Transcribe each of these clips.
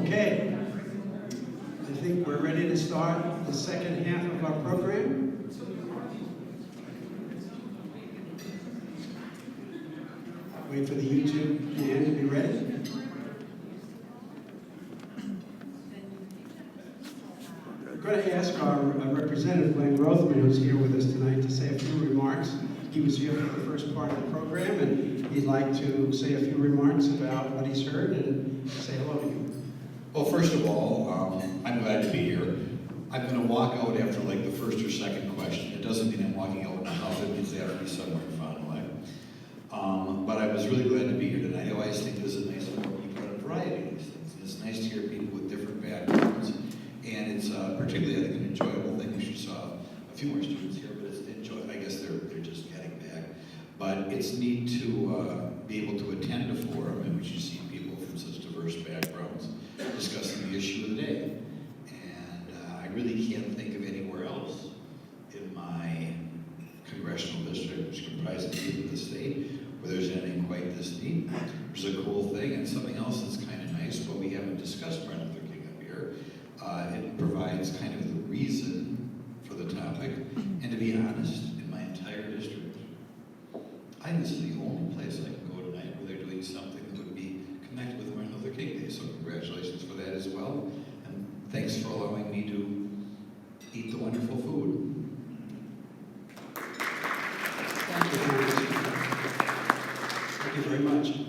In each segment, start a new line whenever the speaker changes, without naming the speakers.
Okay, I think we're ready to start the second half of our program. Wait for the YouTube man to be ready. I'm going to ask our representative, Glenn Rothman, who's here with us tonight, to say a few remarks. He was here for the first part of the program, and he'd like to say a few remarks about what he's heard and say hello to you.
Well, first of all, I'm glad to be here. I'm going to walk out after like the first or second question. It doesn't mean I'm walking out in a huff. It means they have to be somewhere in Fond du Lac. But I was really glad to be here tonight. I always think this is nice when you put a variety of these things. It's nice to hear people with different backgrounds. And it's particularly, I think, an enjoyable thing. We should saw a few more students here, but it's enjoy. I guess they're just getting back. But it's neat to be able to attend a forum in which you see people from such diverse backgrounds discussing the issue of the day. And I really can't think of anywhere else in my congressional district, which comprises the state, where there's anything quite this neat. There's a cool thing, and something else that's kind of nice, but we haven't discussed Martin Luther King up here. It provides kind of the reason for the topic, and to be honest, in my entire district, I think this is the only place I can go tonight where they're doing something that would be connected with Martin Luther King Day, so congratulations for that as well, and thanks for allowing me to eat the wonderful food.
Thank you very much.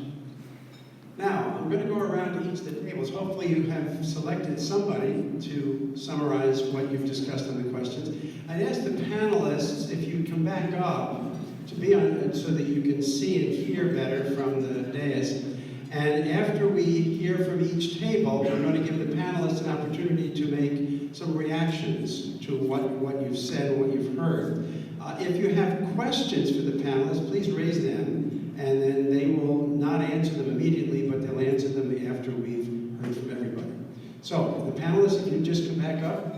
Now, I'm going to go around to each of the tables. Hopefully you have selected somebody to summarize what you've discussed on the questions. I'd ask the panelists if you come back up to be on so that you can see and hear better from the dais. And after we hear from each table, we're going to give the panelists an opportunity to make some reactions to what you've said and what you've heard. If you have questions for the panelists, please raise them, and then they will not answer them immediately, but they'll answer them after we've heard from everybody. So, the panelists, if you just come back up.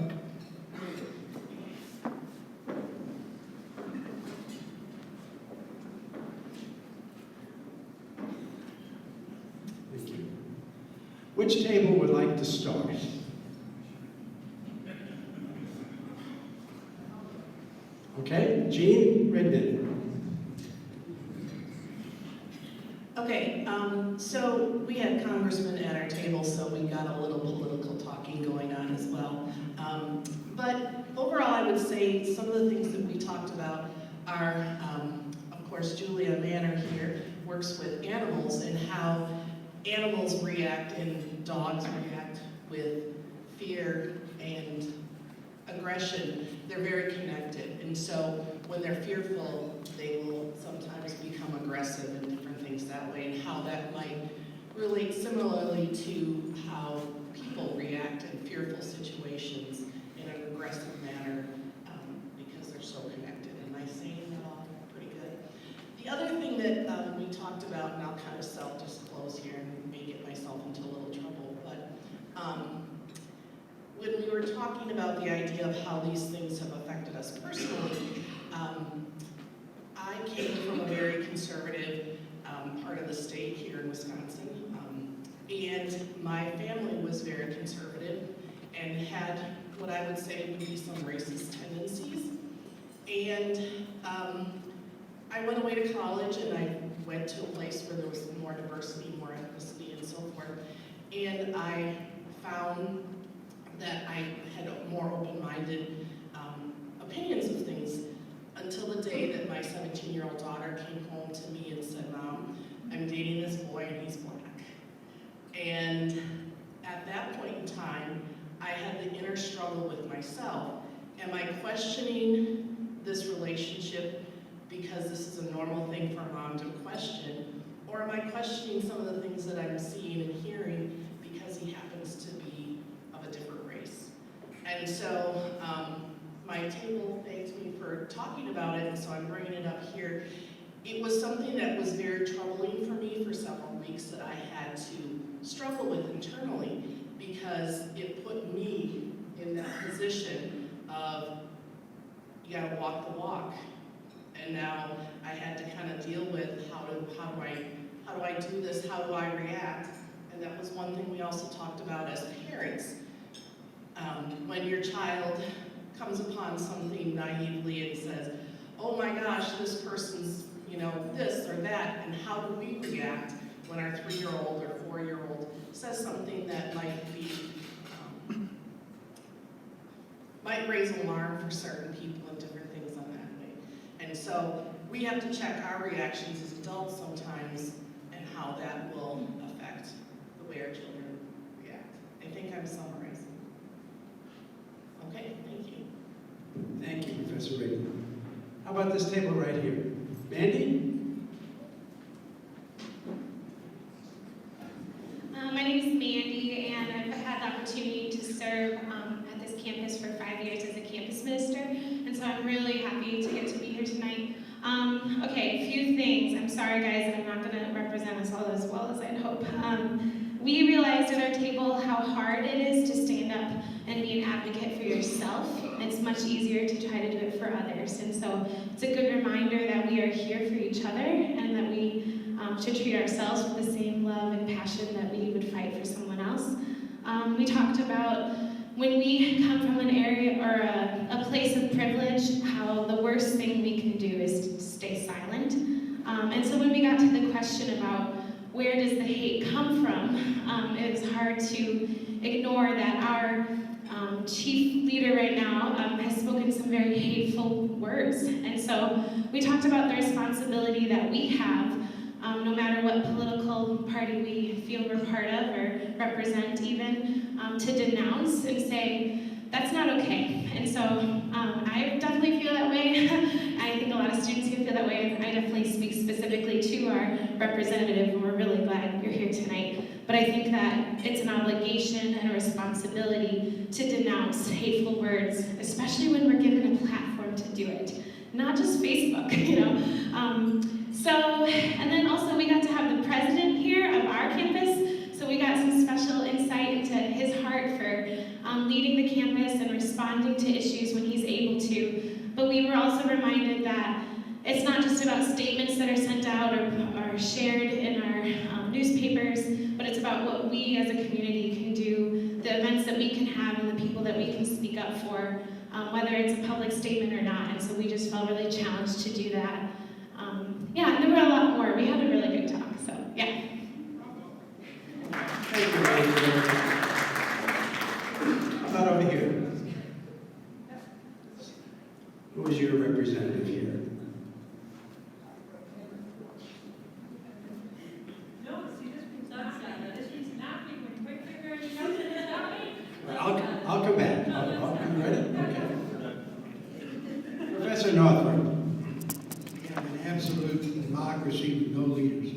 Thank you. Which table would like to start? Okay, Jean Redden.
Okay, so we had congressmen at our table, so we got a little political talking going on as well. But overall, I would say some of the things that we talked about are, of course, Julia Manor here works with animals and how animals react and dogs react with fear and aggression. They're very connected, and so when they're fearful, they will sometimes become aggressive and different things that way, and how that might relate similarly to how people react in fearful situations in an aggressive manner because they're so connected. Am I saying that all pretty good? The other thing that we talked about, and I'll kind of self-disclose here and may get myself into a little trouble, but when we were talking about the idea of how these things have affected us personally, I came from a very conservative part of the state here in Wisconsin, and my family was very conservative and had what I would say would be some racist tendencies. And I went away to college and I went to a place where there was more diversity, more ethnicity, and so forth. And I found that I had more open-minded opinions of things until the day that my 17-year-old daughter came home to me and said, "Mom, I'm dating this boy and he's black." And at that point in time, I had the inner struggle with myself. Am I questioning this relationship because this is a normal thing for a mom to question? Or am I questioning some of the things that I'm seeing and hearing because he happens to be of a different race? And so my table thanked me for talking about it, and so I'm bringing it up here. It was something that was very troubling for me for several weeks that I had to struggle with internally, because it put me in that position of, you gotta walk the walk. And now I had to kind of deal with how do I do this, how do I react? And And that was one thing we also talked about as parents. When your child comes upon something naively and says, oh my gosh, this person's, this or that, and how do we react when our 3-year-old or 4-year-old says something that might raise alarm for certain people and different things on that way. And so we have to check our reactions as adults sometimes and how that will affect the way our children react. I think I'm summarizing. Okay, thank you.
Thank you, Professor Rigby. How about this table right here? Mandy?
My name is Mandy, and I've had the opportunity to serve at this campus for 5 years as a campus minister, and so I'm really happy to get to be here tonight. Okay, a few things. I'm sorry, guys, that I'm not going to represent us all as well as I'd hope. We realized at our table how hard it is to stand up and be an advocate for yourself. It's much easier to try to do it for others, and so it's a good reminder that we are here for each other and that we should treat ourselves with the same love and passion that we would fight for someone else. We talked about when we come from an area or a place of privilege, how the worst thing we can do is to stay silent. And so when we got to the question about where does the hate come from, it was hard to ignore that our chief leader right now has spoken some very hateful words. And so we talked about the responsibility that we have, no matter what political party we feel we're part of or represent even, to denounce and say, that's not okay. And so I definitely feel that way. I think a lot of students here feel that way, and I definitely speak specifically to our representative, and we're really glad you're here tonight. But I think that it's an obligation and a responsibility to denounce hateful words, especially when we're given a platform to do it. Not just Facebook, and then also we got to have the president here of our campus, so we got some special insight into his heart for leading the campus and responding to issues when he's able to. But we were also reminded that it's not just about statements that are sent out or shared in our newspapers, but it's about what we as a community can do, the events that we can have, and the people that we can speak up for, whether it's a public statement or not. And so we just felt really challenged to do that. And there were a lot more. We had a really good talk, so yeah.
Thank you, Mandy. How about over here? Who is your representative here?
No, see, this one's not that. This one's not me. When quick finger and something is not me.
I'll come back. You ready? Okay. Professor Northrup.
We have an absolute democracy with no leaders.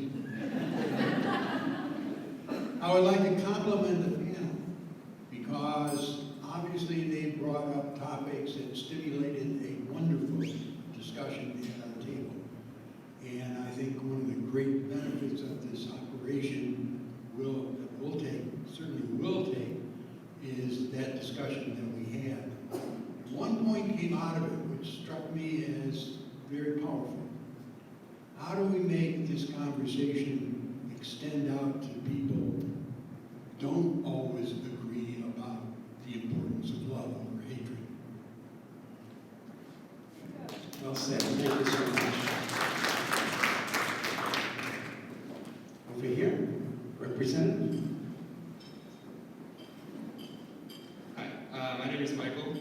I would like to compliment the panel because obviously they brought up topics that stimulated a wonderful discussion at our table. And I think one of the great benefits of this operation certainly will take, is that discussion that we had. One point came out of it which struck me as very powerful. How do we make this conversation extend out to people who don't always agree about the importance of love over hatred?
Well said. Thank you so much. Over here, representative.
Hi, my name is Michael,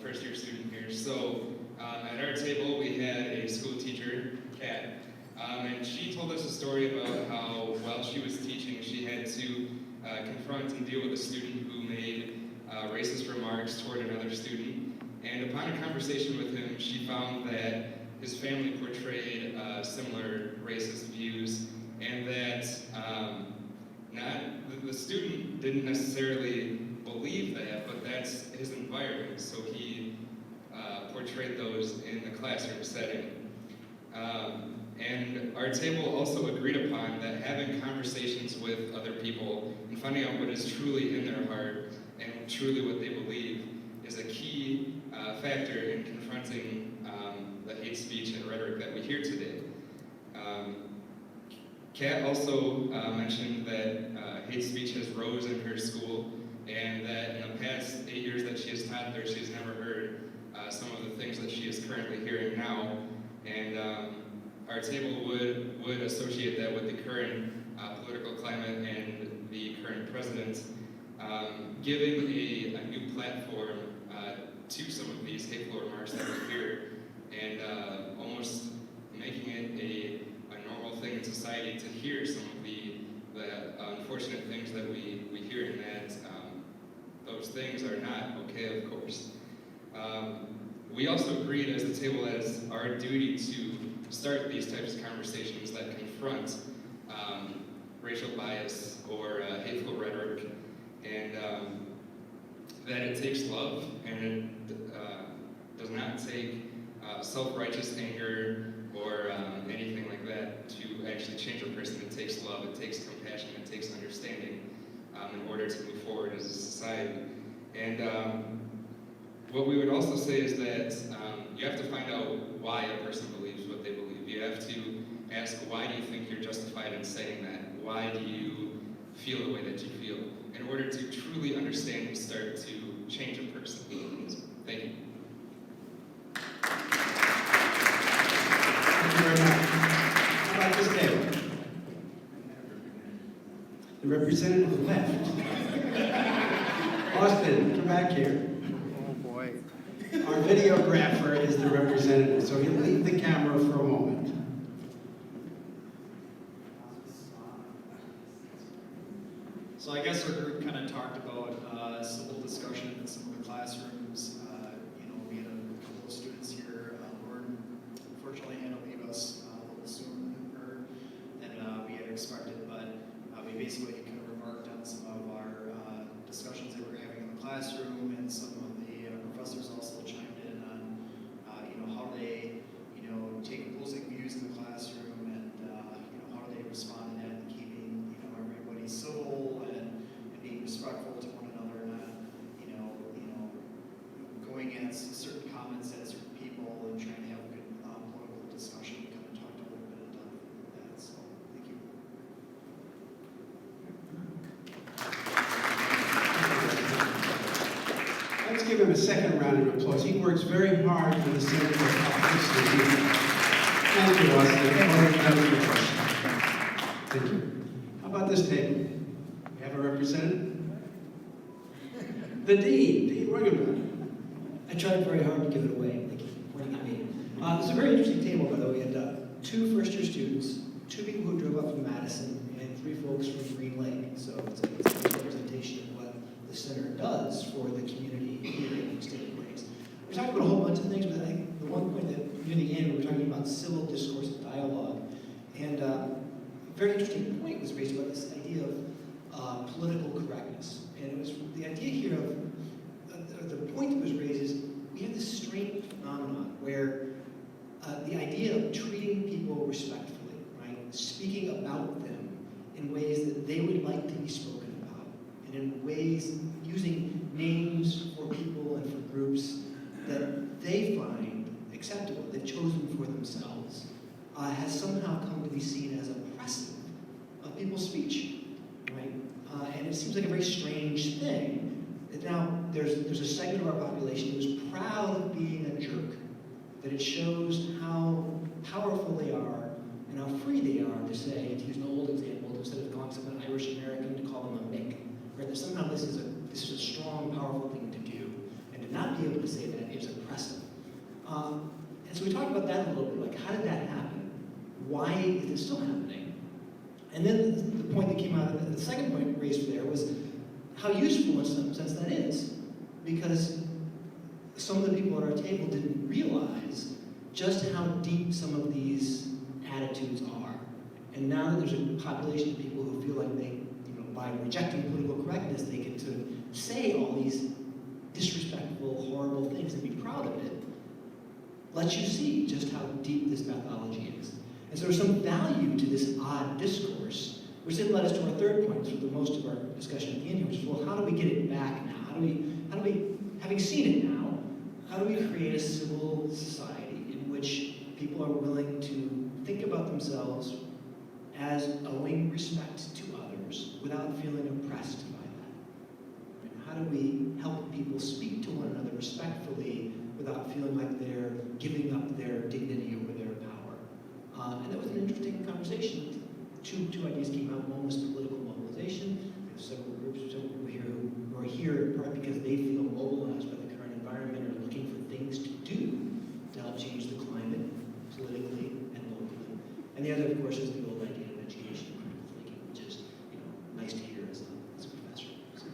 first year student here. So at our table we had a school teacher, Kat, and she told us a story about how while she was teaching she had to confront and deal with a student who made racist remarks toward another student. And upon a conversation with him, she found that his family portrayed similar racist views, and that the student didn't necessarily believe that, but that's his environment, so he portrayed those in the classroom setting. And our table also agreed upon that having conversations with other people and finding out what is truly in their heart and truly what they believe is a key factor in confronting the hate speech and rhetoric that we hear today. Kat also mentioned that hate speech our table would associate that with the current political climate and the current president, giving a new platform to some of these hateful remarks that we hear, and almost making it a normal thing in society to hear some of the unfortunate things that we hear, and that those things are not okay, of course. We also agreed as the table that it's our duty to start these types of conversations that confront racial bias or hateful rhetoric, and that it takes love, and it does not take self-righteous anger or anything like that to actually change a person. It takes love, it takes compassion, it takes understanding in order to move forward as a society. And what we would also say is that you have to find out why a person believes what they believe. You have to ask, why do you think you're justified in saying that? Why do you feel the way that you feel? In order to truly understand and start to change a person. Thank you.
Thank you very much. How about this table? The representative left. Austin, come back here.
Oh, boy.
Our videographer is the representative, so he'll leave the camera for a moment.
So I guess our group kind of talked about civil discussion in some of the classrooms. We had a couple of students here who were unfortunately had to leave us a little sooner than we had expected, but we basically kind of remarked on some of our discussions that we were having in the classroom, and some of the professors also chimed in on how they take opposing views in the classroom, and how do they respond to that, and keeping everybody civil and being respectful to one another, not going against certain comments at certain people, and trying to have a good political discussion. We kind of talked a little bit about that, so thank you.
Let's give him a second round of applause. He works very hard for the Center for Public. Thank you, Austin. Thank you. How about this table? We have a representative? The Dean, Dean Wigenbach.
I tried very hard to give it away. Thank you for pointing at me. It's a very interesting table, by the way. We had 2 first-year students, 2 people who drove up from Madison, and 3 folks from Green Lake. So it's a nice representation of what the center does for the community here in the state of Plains. We're talking about a whole bunch of things, but I think the one point that near the end, we were talking about civil discourse and dialogue. And a very interesting point was raised about this idea of political correctness. And it was the idea here of, the point that was raised is, we have this strange phenomenon where the idea of treating people respectfully, right? Speaking about them in ways that they would like to be spoken about, and in ways using names for people and for groups that they find acceptable, they've chosen for themselves, has somehow come to be seen as oppressive of people's speech, right? And it seems like a very strange thing. Now, there's a segment of our population who's proud of being a jerk, that it shows how powerful they are and how free they are to say, to use an old example, instead of calling someone Irish American, to call them a Mick, right? That somehow this is a strong, powerful thing to do, and to not be able to say that is oppressive. And so we talked about that a little bit, like how did that happen? Why is it still happening? And then the point that came out of the second point raised there was how useful in some sense that is, because some of the people at our table didn't realize just how deep some of these attitudes are. And now that there's a population of people who feel like they, by rejecting political correctness, they get to say all these disrespectful, horrible things and be proud of it, lets you see just how deep this pathology is. And so there's some value to this odd discourse, which then led us to our third point, for the most of our discussion at the end here, which is, well, how do we get it back now? How do we, having seen it now, how do we create a civil society in which people are willing to think about themselves as owing respect to others without feeling oppressed by that? And how do we help people speak to one another respectfully without feeling like they're giving up their dignity or their power? And that was an interesting conversation. Two ideas came out. One was political mobilization. We have several groups, several people here who are here in part because they feel mobilized by the current environment or looking for things to do to help change the climate politically and locally. And the other, of course, is the old idea of education and critical thinking, which is, nice to hear as a professor. So.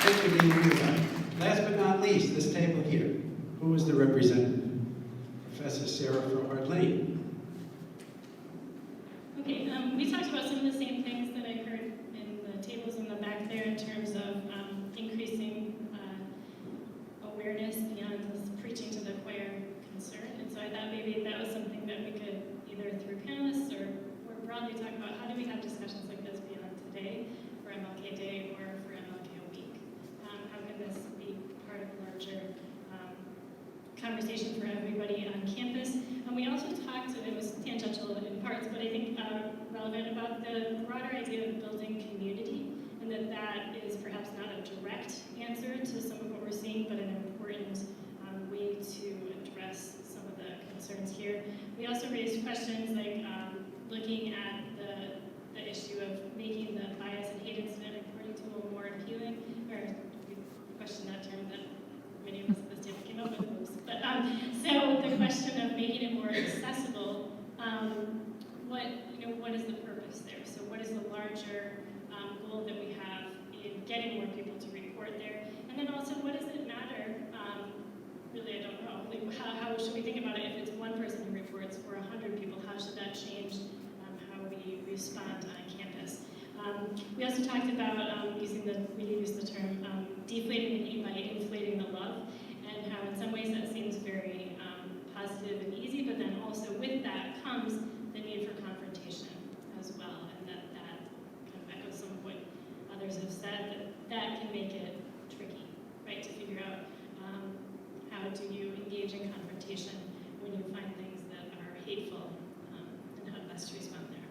Thank you, Dean Weaver. Last but not least, this table here. Who is the representative? Professor Sarah Frohard Lane.
Okay, we talked about some of the same things that I heard in the tables in the back there in terms of increasing awareness beyond just preaching to the choir concern. And so I thought maybe that was something that we could either through panelists or broadly talk about how do we have discussions like this beyond today for MLK Day or for MLK Week. How can this be part of a larger conversation for everybody on campus? And we also talked, and it was tangential in parts, but I think relevant about the broader idea of building community, and that is perhaps not a direct answer to some of what we're seeing, but an important way to address some of the concerns here. We also raised questions like looking at the issue of making the bias and hate incident reporting tool more appealing, or we questioned that term that many of us at this table came up with. But so the question of making it more accessible, what is the purpose there? So what is the larger goal that we have in getting more people to report there? And then also, what does it matter? Really, I don't know. Like, how should we think about it? If it's one person who reports or 100 people, how should that change how we respond on campus? We also talked about we used the term deflating the hate by inflating the love, and how in some ways that seems very positive and easy, but then also with that comes the need for confrontation as well, and that kind of echoes some of what others have said, that can make it tricky, right, to figure out how do you engage in confrontation when you find things that are hateful, and how best to respond there.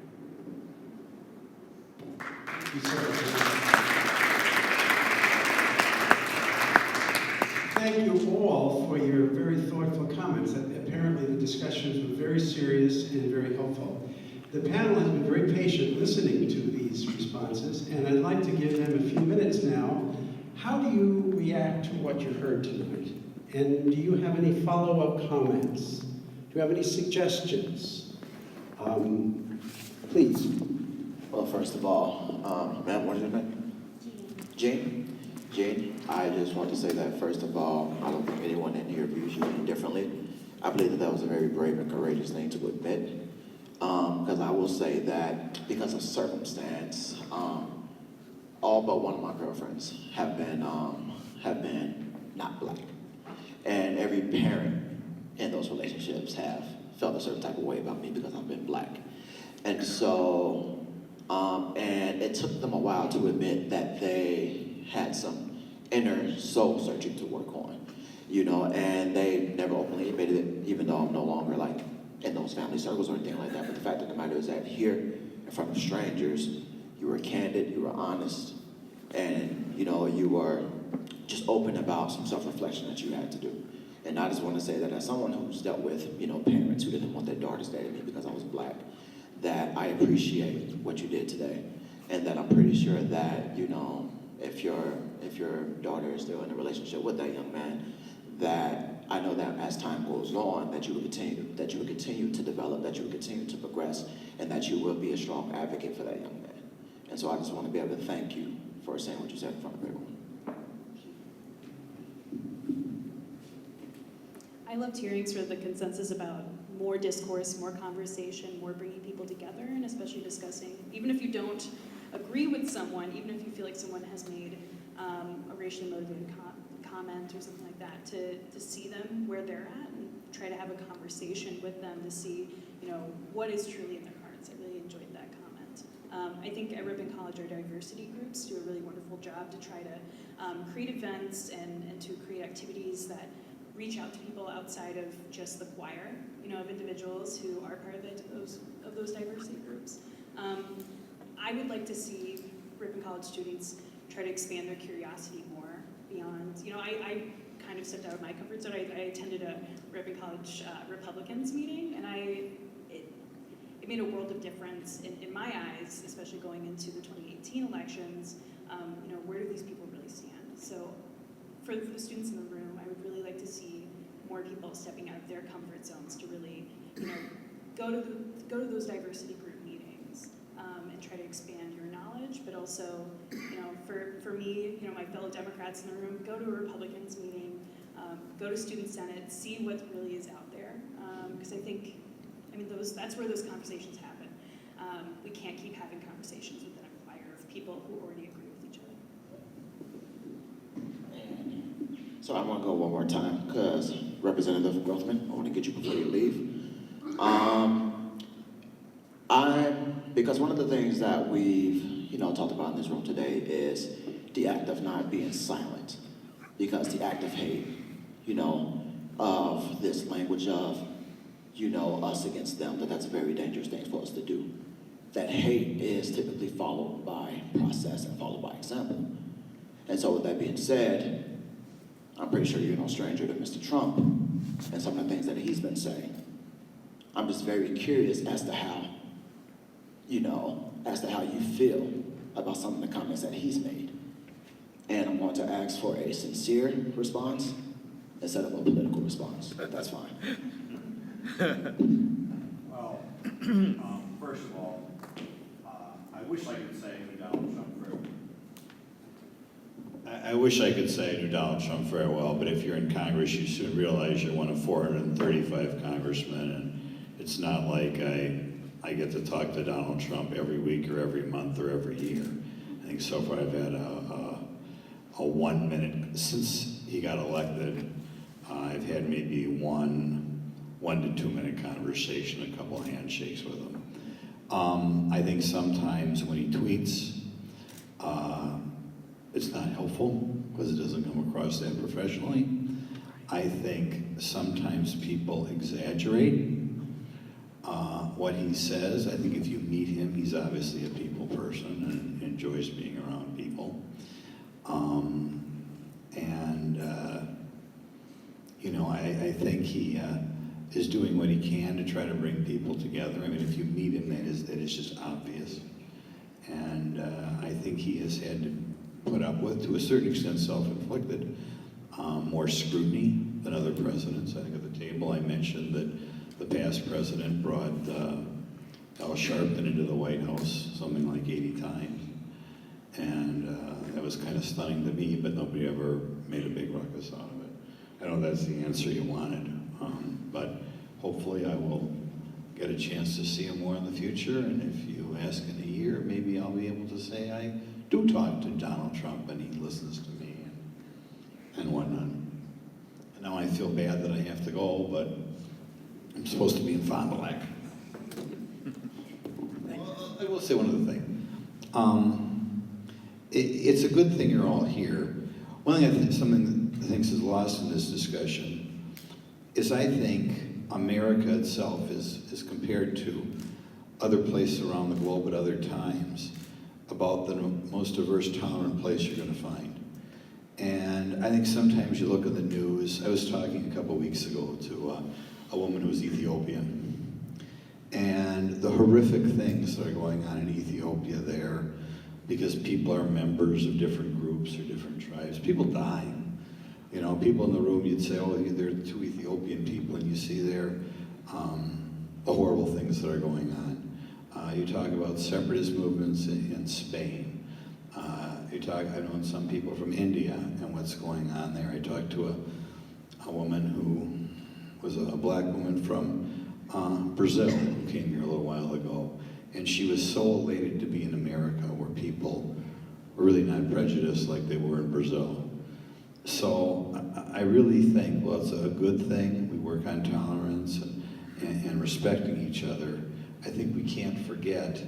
Thank you, Sarah. Thank you all for your very thoughtful comments. Apparently the discussions were very serious and very helpful. The panel has been very patient listening to these responses, and I'd like to give them a few minutes now. How do you react to what you heard tonight? And do you have any follow-up comments? Do you have any suggestions? Please.
Well, first of all, ma'am, what is your name? Jean. Jean, I just want to say that, first of all, I don't think anyone in here views you any differently. I believe that was a very brave and courageous thing to admit. Because I will say that because of circumstance, all but one of my girlfriends have been not black. And every parent in those relationships have felt a certain type of way about me because I've been black. And so, and it took them a while to admit that they had some inner soul searching to work on, and they never openly admitted it, even though I'm no longer like in those family circles or anything like that. But the fact of the matter is that here, in front of strangers, you were candid, you were honest, and you were just open about some self-reflection that you had to do. And I just want to say that as someone who's dealt with, parents who didn't want their daughters dating me because I was black, that I appreciate what you did today, and that I'm pretty sure that, if your daughter is still in a relationship with that young man, that I know that as time goes on, that you will continue to develop, that you will continue to progress, and that you will be a strong advocate for that young man. And so I just want to be able to thank you for saying what you said in front of everyone.
I loved hearing sort of the consensus about more discourse, more conversation, more bringing people together, and especially discussing, even if you don't agree with someone, even if you feel like someone has made a racially motivated comment or something like that, to see them where they're at and try to have a conversation with them to see, what is truly in their hearts. I really enjoyed that comment. I think at Ripon College, our diversity groups do a really wonderful job to try to create events and to create activities that reach out to people outside of just the choir, of individuals who are part of those diversity groups. I would like to see Ripon College students try to expand their curiosity more beyond, I kind of stepped out of my comfort zone. I attended a Ripon College Republicans meeting, and it made a world of difference in my eyes, especially going into the 2018 elections. Where do these people really stand? So for the students in the room, I would really like to see more people stepping out of their comfort zones to really, go to those diversity group meetings and try to expand your knowledge, but also, for me, my fellow Democrats in the room, go to a Republicans meeting, go to Student Senate, see what really is out there, because that's where those conversations happen. We can't keep having conversations within a choir of people who already agree with each other.
So I'm gonna go one more time, because Representative Grothman, I wanna get you before you leave. Because one of the things that we've, talked about in this room today is the act of not being silent. Because the act of hate, of this language of, us against them, that's a very dangerous thing for us to do. That hate is typically followed by process and followed by example. And so with that being said, I'm pretty sure you're no stranger to Mr. Trump and some of the things that he's been saying. I'm just very curious as to how, you feel about some of the comments that he's made. And I'm going to ask for a sincere response instead of a political response. That's fine.
Well, first of all, I wish I could say who Donald Trump very well.
I wish I could say I knew Donald Trump very well, but if you're in Congress, you soon realize you're one of 435 congressmen, and it's not like I get to talk to Donald Trump every week or every month or every year. I think so far I've had a 1 minute, since he got elected, I've had maybe one to 2 minute conversation, a couple handshakes with him. I think sometimes when he tweets, it's not helpful because it doesn't come across that professionally. I think sometimes people exaggerate what he says. I think if you meet him, he's obviously a people person and enjoys being around people. I think he is doing what he can to try to bring people together. I mean, if you meet him, that is just obvious. And I think he has had to put up with, to a certain extent, self-inflicted, more scrutiny than other presidents. I think at the table I mentioned that the past president brought Al Sharpton into the White House something like 80 times. And that was kind of stunning to me, but nobody ever made a big ruckus out of it. I know that's the answer you wanted, but hopefully I will get a chance to see him more in the future, and if you ask in a year, maybe I'll be able to say I do talk to Donald Trump and he listens to me and whatnot. And now I feel bad that I have to go, but I'm supposed to be in Fond du Lac. Well, I will say one other thing. It's a good thing you're all here. One thing something that I think is lost in this discussion is I think America itself is compared to other places around the globe at other times about the most diverse, tolerant place you're going to find. And I think sometimes you look at the news. I was talking a couple weeks ago to a woman who was Ethiopian, and the horrific things that are going on in Ethiopia there, because people are members of different groups or different tribes. People dying. People in the room, you'd say, oh, there are 2 Ethiopian people, and you see there the horrible things that are going on. You talk about separatist movements in Spain. I know some people from India and what's going on there. I talked to a woman who was a black woman from Brazil who came here a little while ago, and she was so elated to be in America where people were really not prejudiced like they were in Brazil. So I really think, well, it's a good thing. We work on tolerance and respecting each other. I think we can't forget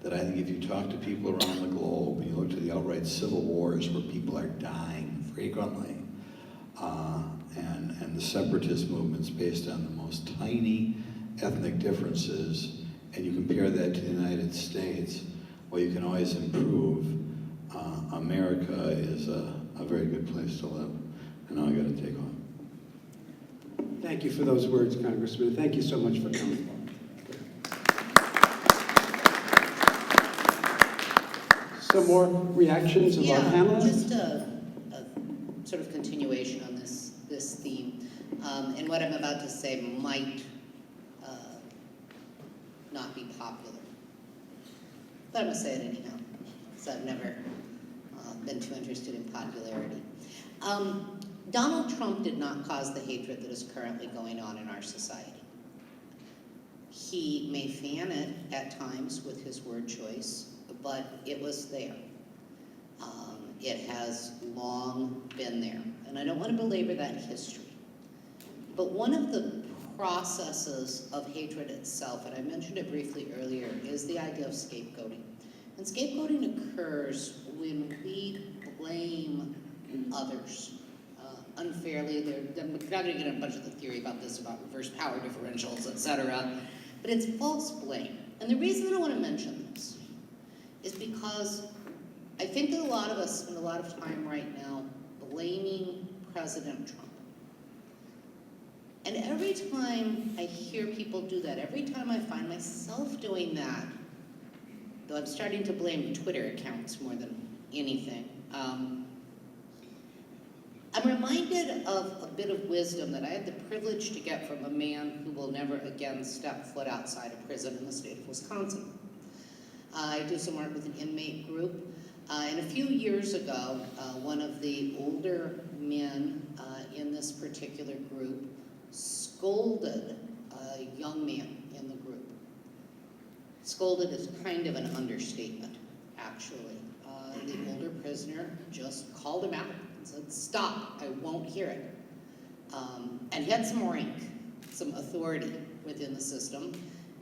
that I think if you talk to people around the globe and you look to the outright civil wars where people are dying frequently, and the separatist movements based on the most tiny ethnic differences, and you compare that to the United States, well, you can always improve. America is a very good place to live. and now I gotta take off.
Thank you for those words, Congressman. Thank you so much for coming. Some more reactions of our
Yeah,
panelists?
just a sort of continuation on this theme. And what I'm about to say might not be popular. But I'm gonna say it anyhow, because I've never been too interested in popularity. Donald Trump did not cause the hatred that is currently going on in our society. He may fan it at times with his word choice, but it was there. It has long been there. And I don't want to belabor that history. But one of the processes of hatred itself, and I mentioned it briefly earlier, is the idea of scapegoating. And scapegoating occurs when we blame others unfairly. I'm not going to get into a bunch of the theory about this, about reverse power differentials, etc. But it's false blame. And the reason I want to mention this is because I think that a lot of us spend a lot of time right now blaming President Trump. And every time I hear people do that, every time I find myself doing that, though I'm starting to blame Twitter accounts more than anything, I'm reminded of a bit of wisdom that I had the privilege to get from a man who will never again step foot outside a prison in the state of Wisconsin. I do some work with an inmate group, and a few years ago, one of the older men in this particular group scolded a young man in the group. Scolded is kind of an understatement, actually. The older prisoner just called him out and said, "Stop, I won't hear it." And he had some rank, some authority within the system.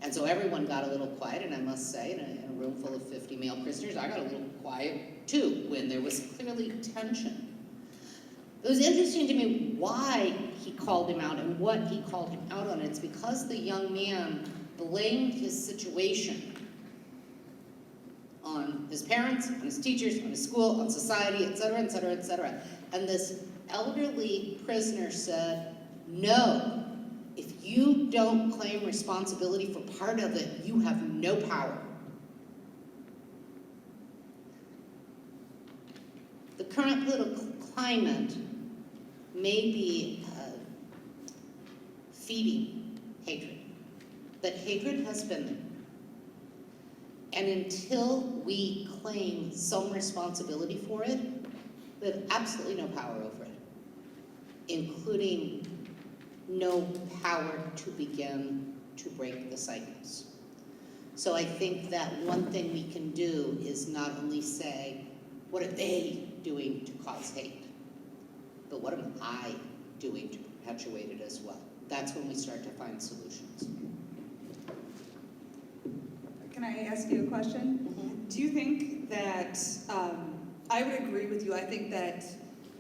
And so everyone got a little quiet, and I must say, in a room full of 50 male prisoners, I got a little quiet too, when there was clearly tension. It was interesting to me why he called him out and what he called him out on. It's because the young man blamed his situation on his parents, on his teachers, on his school, on society, etc., etc., etc. And this elderly prisoner said, "No, if you don't claim responsibility for part of it, you have no power." The current political climate may be feeding hatred, but hatred has been there. And until we claim some responsibility for it, we have absolutely no power over it, including no power to begin to break the cycles. So I think that one thing we can do is not only say, what are they doing to cause hate, but what am I doing to perpetuate it as well? That's when we start to find solutions.
Can I ask you a question? Do you think that, I would agree with you, I think that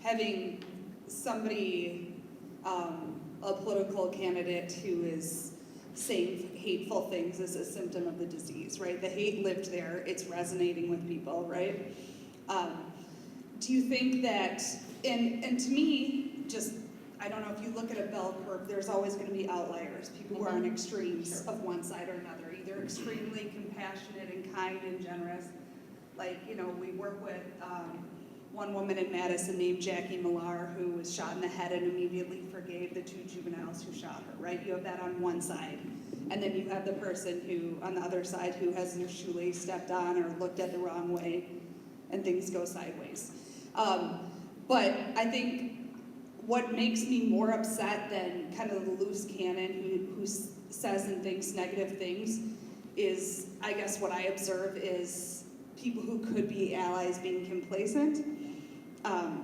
having somebody, a political candidate who is saying hateful things is a symptom of the disease, right? The hate lived there, it's resonating with people, right? Do you think that, and to me, just, I don't know, if you look at a bell curve, there's always going to be outliers, people who are on extremes of one side or another, either extremely compassionate and kind and generous. Like, you know, we work with one woman in Madison named Jackie Millar, who was shot in the head and immediately forgave the 2 juveniles who shot her, right? You have that on one side. And then you have the person who, on the other side, who has their shoelace stepped on or looked at the wrong way and things go sideways. But I think what makes me more upset than kind of the loose cannon who says and thinks negative things is, I guess what I observe is people who could be allies being complacent.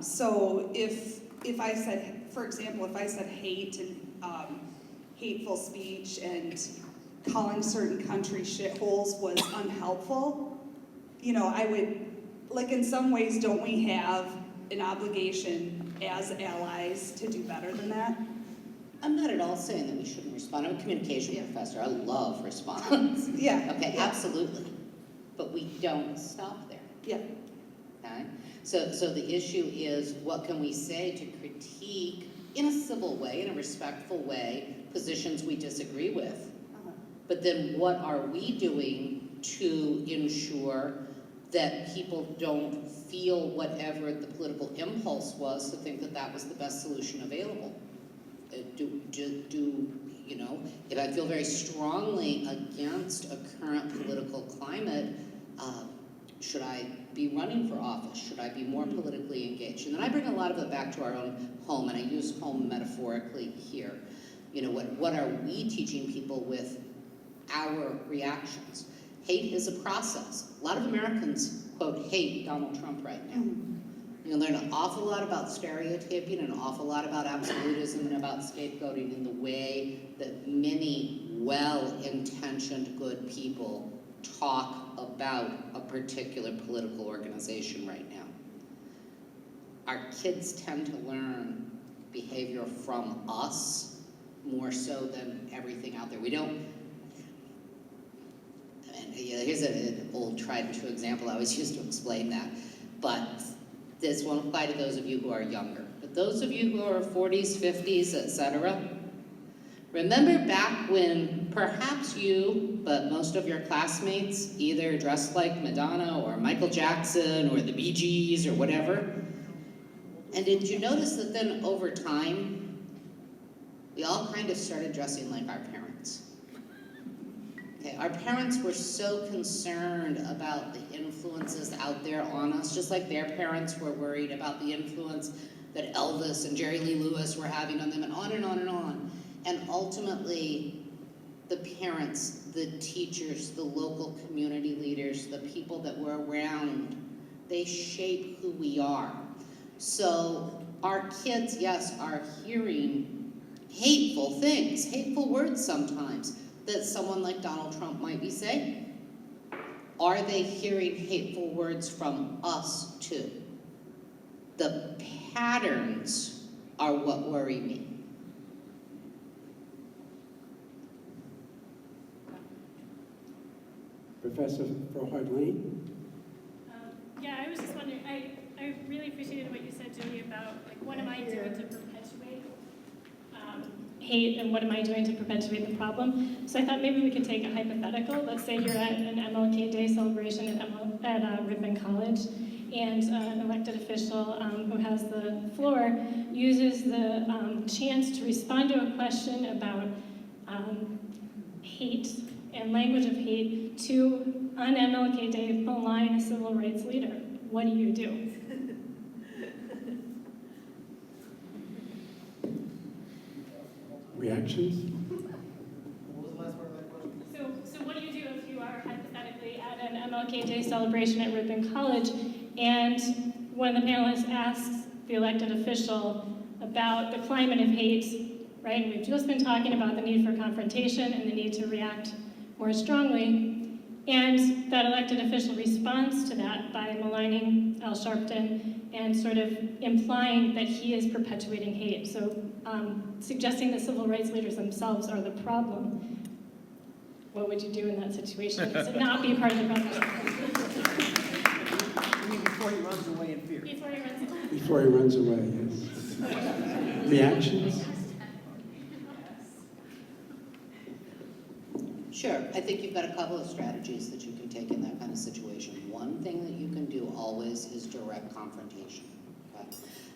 So if I said, for example, if I said hate and hateful speech and calling certain countries shitholes was unhelpful, you know, I would, like, in some ways, don't we have an obligation as allies to do better than that?
I'm not at all saying that we shouldn't respond. I'm a communication professor. I love response.
Yeah.
Okay, absolutely. But we don't stop there.
Yeah.
okay? So the issue is, what can we say to critique in a civil way, in a respectful way, positions we disagree with? But then what are we doing to ensure that people don't feel whatever the political impulse was to think that that was the best solution available? You know, if I feel very strongly against a current political climate, should I be running for office? Should I be more politically engaged? And then I bring a lot of it back to our own home, and I use home metaphorically here. You know, what are we teaching people with our reactions? Hate is a process. A lot of Americans, quote, hate Donald Trump right now. You learn an awful lot about stereotyping and an awful lot about absolutism and about scapegoating in the way that many well-intentioned good people talk about a particular political organization right now. Our kids tend to learn behavior from us more so than everything out there. We don't, here's an old tried and true example I always used to explain that, but this won't apply to those of you who are younger. But those of you who are 40s, 50s, etc., remember back when perhaps you, but most of your classmates, either dressed like Madonna or Michael Jackson or the Bee Gees or whatever, and did you notice that then over time, we all kind of started dressing like our parents? Okay, our parents were so concerned about the influences out there on us, just like their parents were worried about the influence that Elvis and Jerry Lee Lewis were having on them, and on and on and on. And ultimately, the parents, the teachers, the local community leaders, the people that were around, they shape who we are. So our kids, yes, are hearing hateful things, hateful words sometimes, that someone like Donald Trump might be saying. Are they hearing hateful words from us too? The patterns are what worry me.
Professor Frohard-Lane?
Yeah, I was just wondering, I really appreciated what you said, Jody, about like what am I doing to perpetuate hate and what am I doing to perpetuate the problem? So I thought maybe we could take a hypothetical. Let's say you're at an MLK Day celebration at Ripon College, and an elected official who has the floor uses the chance to respond to a question about hate and language of hate to, on MLK Day, malign a civil rights leader. What do you do?
Reactions?
So what do you do if you are hypothetically at an MLK Day celebration at Ripon College, and one of the panelists asks the elected official about the climate of hate, right? And we've just been talking about the need for confrontation and the need to react more strongly, and that elected official responds to that by maligning Al Sharpton and sort of implying that he is perpetuating hate. So suggesting that civil rights leaders themselves are the problem. What would you do in that situation? Does it not be part of the problem?
I mean, before he runs away in fear.
Before he runs away.
Before he runs away, yes. Reactions?
Sure, I think you've got a couple of strategies that you can take in that kind of situation. One thing that you can do always is direct confrontation. Okay?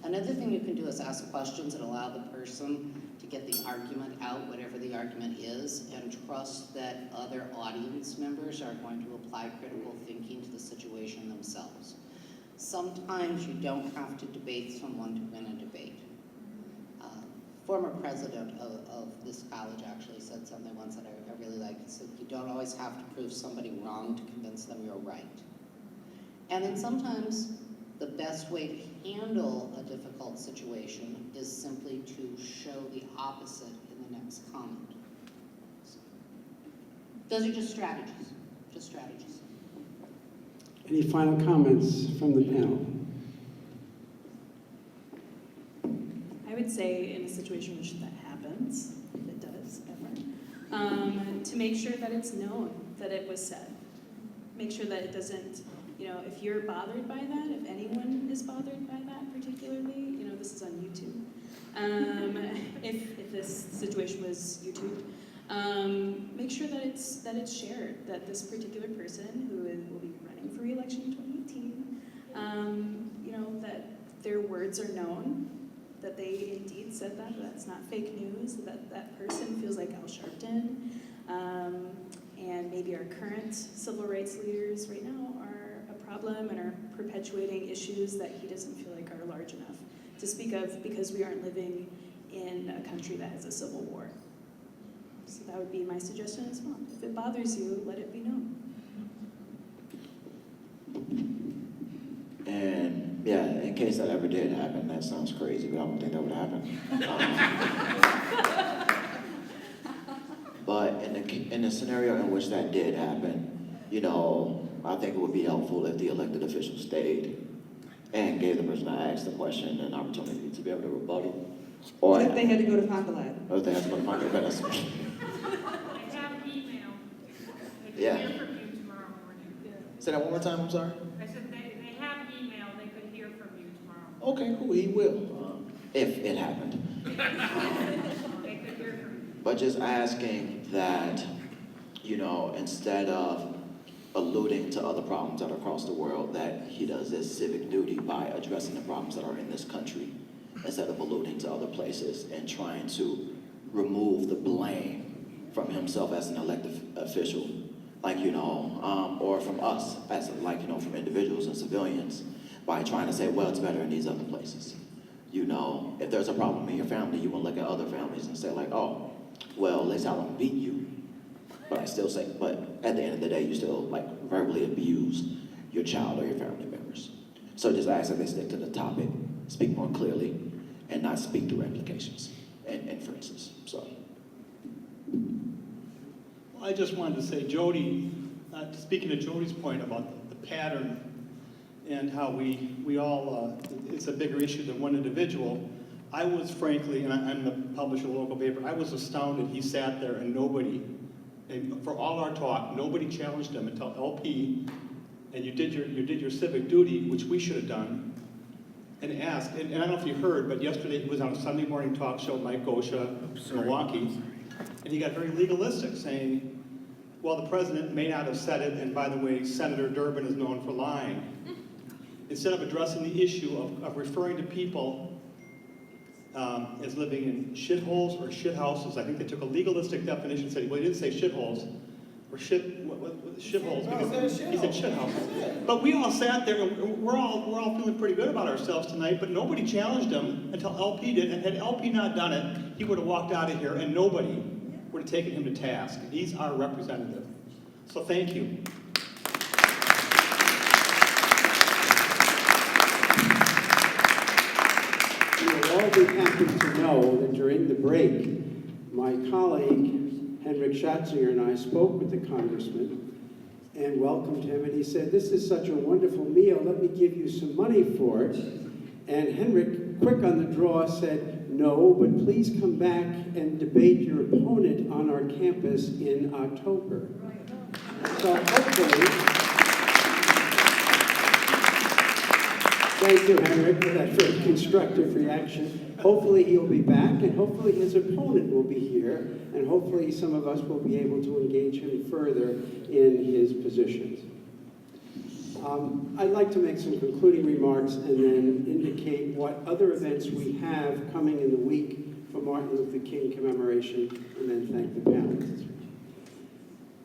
Another thing you can do is ask questions and allow the person to get the argument out, whatever the argument is, and trust that other audience members are going to apply critical thinking to the situation themselves. Sometimes you don't have to debate someone to win a debate. Former president of this college actually said something once that I really like. He said, you don't always have to prove somebody wrong to convince them you're right. And then sometimes the best way to handle a difficult situation is simply to show the opposite in the next comment. So, those are just strategies.
Any final comments from the panel?
I would say in a situation which that happens, if it does ever, to make sure that it's known that it was said. Make sure that it doesn't, You know, if you're bothered by that, if anyone is bothered by that particularly, you know, this is on YouTube. If this situation was YouTube, make sure that it's shared, that this particular person who will be running for re-election in 2018, you know, that their words are known, that they indeed said that, that's not fake news, that that person feels like Al Sharpton, and maybe our current civil rights leaders right now are a problem and are perpetuating issues that he doesn't feel like are large enough to speak of because we aren't living in a country that has a civil war. So that would be my suggestion as well. If it bothers you, let it be known.
And yeah, in case that ever did happen, that sounds crazy, but I don't think that would happen. But in the scenario in which that did happen, you know, I think it would be helpful if the elected official stayed and gave the person that asked the question an opportunity to be able to rebuttal. Or
If they had to go to Fond du Lac.
or if they had to go to Fond du Lac.
They have email. They could
Yeah.
hear from you tomorrow morning.
Say that one more time, I'm sorry.
I said they have email, they could hear from you tomorrow.
Okay, cool, he will, if it happened.
They could hear from you.
But just asking that, you know, instead of alluding to other problems that are across the world, that he does his civic duty by addressing the problems that are in this country, instead of alluding to other places and trying to remove the blame from himself as an elected official, like, you know, or from us as, like, you know, from individuals and civilians, by trying to say, well, it's better in these other places. You know, if there's a problem in your family, you will look at other families and say, like, oh, well, at least I won't beat you. But I still say, but at the end of the day, you still, like, verbally abuse your child or your family members. So just ask that they stick to the topic, speak more clearly, and not speak through implications and inferences. So.
I just wanted to say, Jody, speaking to Jody's point about the pattern and how we all, it's a bigger issue than one individual, I was frankly, and I'm the publisher of the local paper, I was astounded he sat there and nobody, and for all our talk, nobody challenged him until LP, and you did your civic duty, which we should have done, and asked, and I don't know if you heard, but yesterday he was on a Sunday morning talk show, Mike Gosha, in Milwaukee, and he got very legalistic, saying, well, the president may not have said it, and by the way, Senator Durbin is known for lying. Instead of addressing the issue of referring to people as living in shitholes or shithouses, I think they took a legalistic definition and said, well, he didn't say shitholes, or shitholes, because he said shithouses. But we all sat there, and we're all feeling pretty good about ourselves tonight, but nobody challenged him until LP did, and had LP not done it, he would have walked out of here, and nobody would have taken him to task. He's our representative. So thank you.
You will all be happy to know that during the break, my colleague, Henrik Schatzinger, and I spoke with the congressman and welcomed him, and he said, this is such a wonderful meal, let me give you some money for it. And Henrik, quick on the draw, said, no, but please come back and debate your opponent on our campus in October. So hopefully, thank you, Henrik, for that very constructive reaction. Hopefully he'll be back, and hopefully his opponent will be here, and hopefully some of us will be able to engage him further in his positions. I'd like to make some concluding remarks and then indicate what other events we have coming in the week for Martin Luther King commemoration, and then thank the panelists.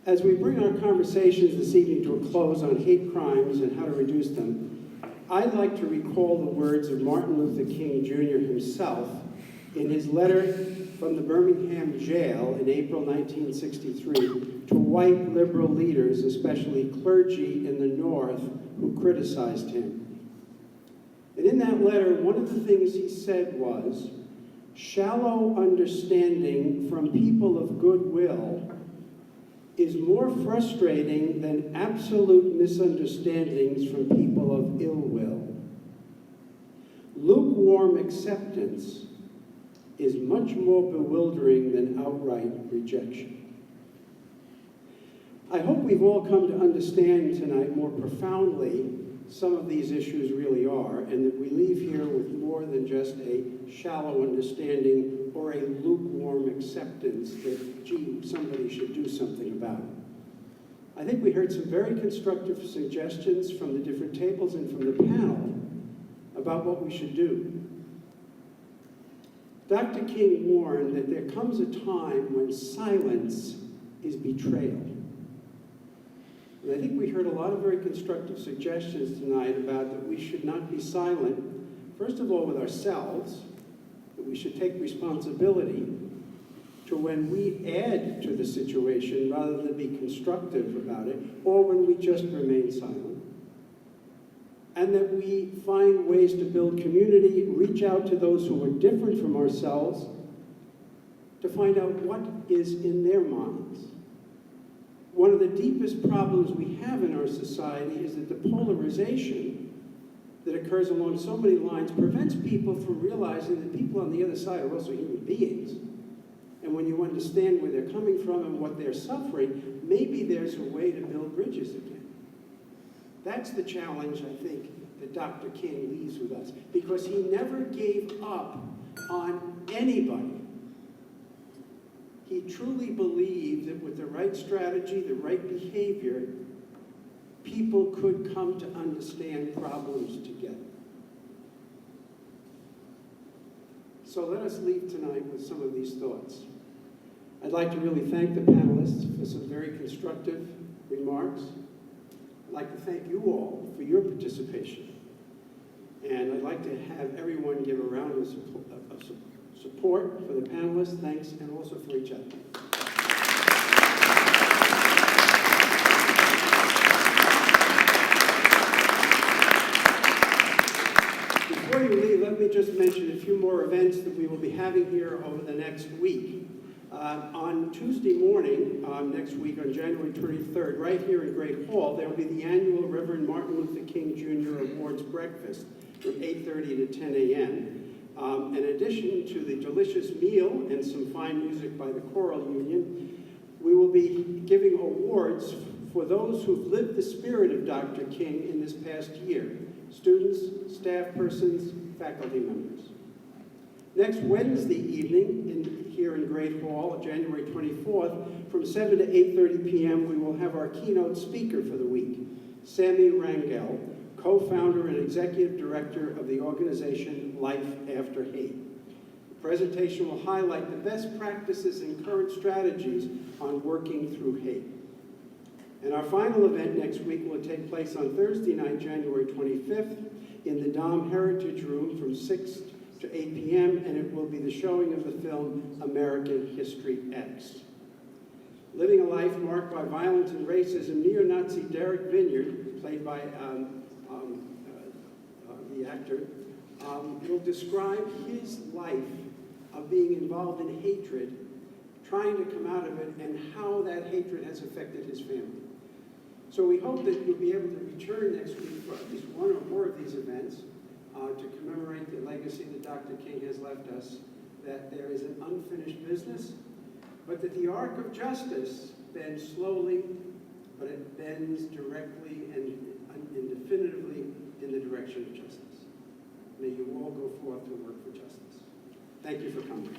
As we bring our conversations this evening to a close on hate crimes and how to reduce them, I'd like to recall the words of Martin Luther King Jr. himself in his letter from the Birmingham jail in April 1963 to white liberal leaders, especially clergy in the North, who criticized him. And in that letter, one of the things he said was, shallow understanding from people of goodwill is more frustrating than absolute misunderstandings from people of ill will. Lukewarm acceptance is much more bewildering than outright rejection. I hope we've all come to understand tonight more profoundly some of these issues really are, and that we leave here with more than just a shallow understanding or a lukewarm acceptance that, gee, somebody should do something about it. I think we heard some very constructive suggestions from the different tables and from the panel about what we should do. Dr. King warned that there comes a time when silence is betrayal. And I think we heard a lot of very constructive suggestions tonight about that we should not be silent, first of all with ourselves, that we should take responsibility to when we add to the situation rather than be constructive about it, or when we just remain silent. And that we find ways to build community, reach out to those who are different from ourselves, to find out what is in their minds. One of the deepest problems we have in our society is that the polarization that occurs along so many lines prevents people from realizing that people on the other side are also human beings. And when you understand where they're coming from and what they're suffering, maybe there's a way to build bridges again. That's the challenge, I think, that Dr. King leaves with us, because he never gave up on anybody. He truly believed that with the right strategy, the right behavior, people could come to understand problems together. So let us leave tonight with some of these thoughts. I'd like to really thank the panelists for some very constructive remarks. I'd like to thank you all for your participation. And I'd like to have everyone give a round of support for the panelists, thanks, and also for each other. Before you leave, let me just mention a few more events that we will be having here over the next week. On Tuesday morning, next week on January 23rd, right here in Great Hall, there will be the annual Reverend Martin Luther King Jr. Awards Breakfast from 8:30 to 10 a.m. In addition to the delicious meal and some fine music by the Choral Union, we will be giving awards for those who've lived the spirit of Dr. King in this past year: students, staff persons, faculty members. Next Wednesday evening, here in Great Hall, January 24th, from 7 to 8:30 p.m., we will have our keynote speaker for the week, Sammy Rangel, co-founder and executive director of the organization Life After Hate. The presentation will highlight the best practices and current strategies on working through hate. And our final event next week will take place on Thursday night, January 25th, in the Dom Heritage Room from 6 to 8 p.m., and it will be the showing of the film American History X. Living a life marked by violence and racism, neo-Nazi Derek Vineyard, played by the actor, will describe his life of being involved in hatred, trying to come out of it, and how that hatred has affected his family. So we hope that you'll be able to return next week for at least one or more of these events to commemorate the legacy that Dr. King has left us, that there is an unfinished business, but that the arc of justice bends slowly, but it bends directly and definitively in the direction of justice. May you all go forth to work for justice. Thank you for coming.